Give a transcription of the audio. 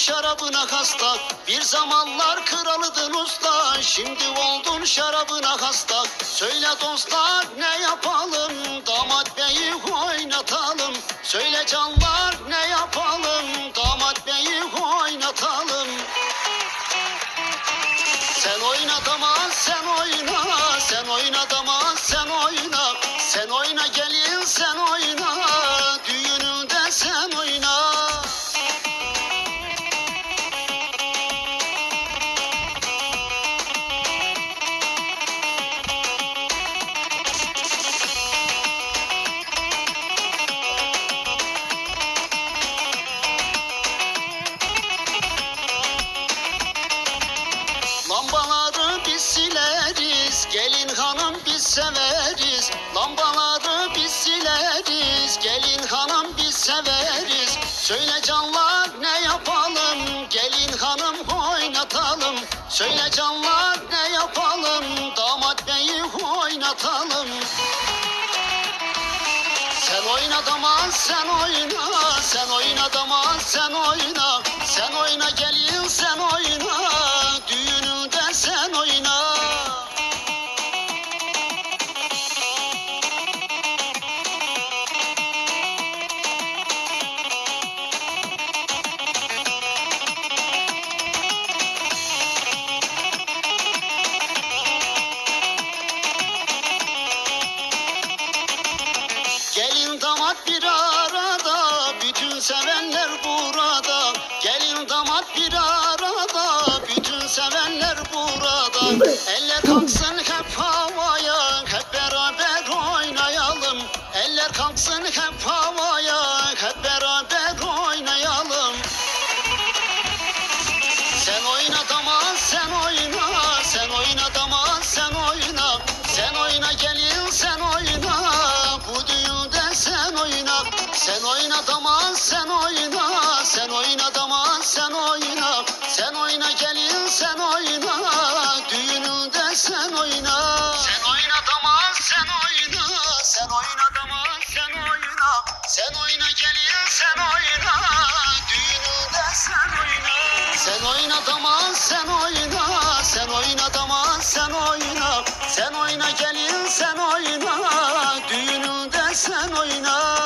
şarabına hasta. Bir zamanlar kralıdın usta, şimdi oldun şarabına hasta. Söyle dostlar ne yapalım, damat beyi oynatalım. Söyle canlar ne yapalım, damat beyi oynatalım. Sen oyna damat sen oyna, sen oyna damat sen oyna. Sen oyna gelin sen oyna, düğününde sen oyna. Lambaları biz sileriz, gelin hanım biz severiz. Lambaları biz sileriz, gelin hanım biz severiz. Söyle canlar ne yapalım, gelin hanım oynatalım. Söyle canlar ne yapalım, damat beyi oynatalım. Sen oyna damat sen oyna, sen oyna damat sen oyna. Sen oyna gelin sen oyna, düğününde sen oyna. Gelin damat bir arada, bütün sevenler burada. Gelin damat bir arada, bütün sevenler burada. Eller kalksın hep havaya, hep beraber oynayalım. Eller kalksın hep havaya, hep beraber oynayalım. Sen oyna damat sen oyna, sen oyna damat sen oyna. Sen oyna gelin sen oyna, bu düğünde sen oyna. Sen oyna damat sen oyna, sen oyna damat sen oyna. Sen oyna gelin sen oyna, düğününde sen oyna. Sen oyna damat sen oyna, sen oyna damat sen oyna. Sen oyna gelin sen oyna, düğününde sen oyna. Sen oyna damat sen oyna, sen oyna damat sen oyna. Sen oyna gelin sen oyna, düğününde sen oyna.